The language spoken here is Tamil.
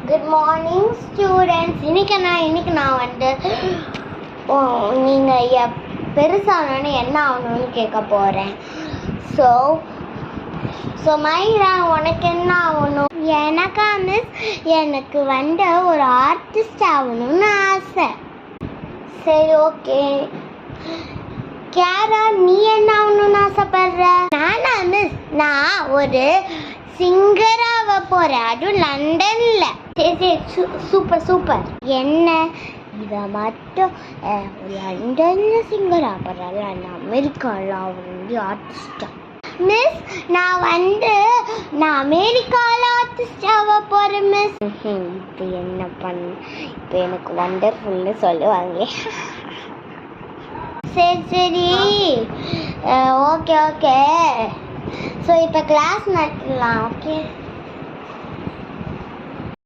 Good morning students. இன்னைக்கு நான் வந்து நீங்கள் பெருசானோன்னு என்ன ஆகணும்னு கேட்க போகிறேன். ஸோ மைரா, உனக்கு என்ன ஆகணும்? எனக்கா மிஸ், எனக்கு வந்து ஒரு ஆர்டிஸ்ட் ஆகணும்னு ஆசை. சரி, ஓகே. கேரா, நீ என்ன ஆகணும்னு ஆசைப்படுற? நானா மிஸ், நான் ஒரு சிங்கராக போகிறேன், அதுவும் லண்டன்ல. சரி, சூப்பர். என்ன இதை மட்டும் லண்டன்ல சிங்கர் ஆடுறாள், நான் அமெரிக்காவில் அவரு ஆர்டிஸ்டா? மிஸ், நான் அமெரிக்காவில் ஆர்டிஸ்டாக போகிறேன் மிஸ். இப்போ என்ன பண்ண? இப்போ எனக்கு வண்டர்ஃபுல்னு சொல்லுவாங்க. சரி, ஓகே. ஸோ இப்போ கிளாஸ் நடத்தலாம். ஓகே.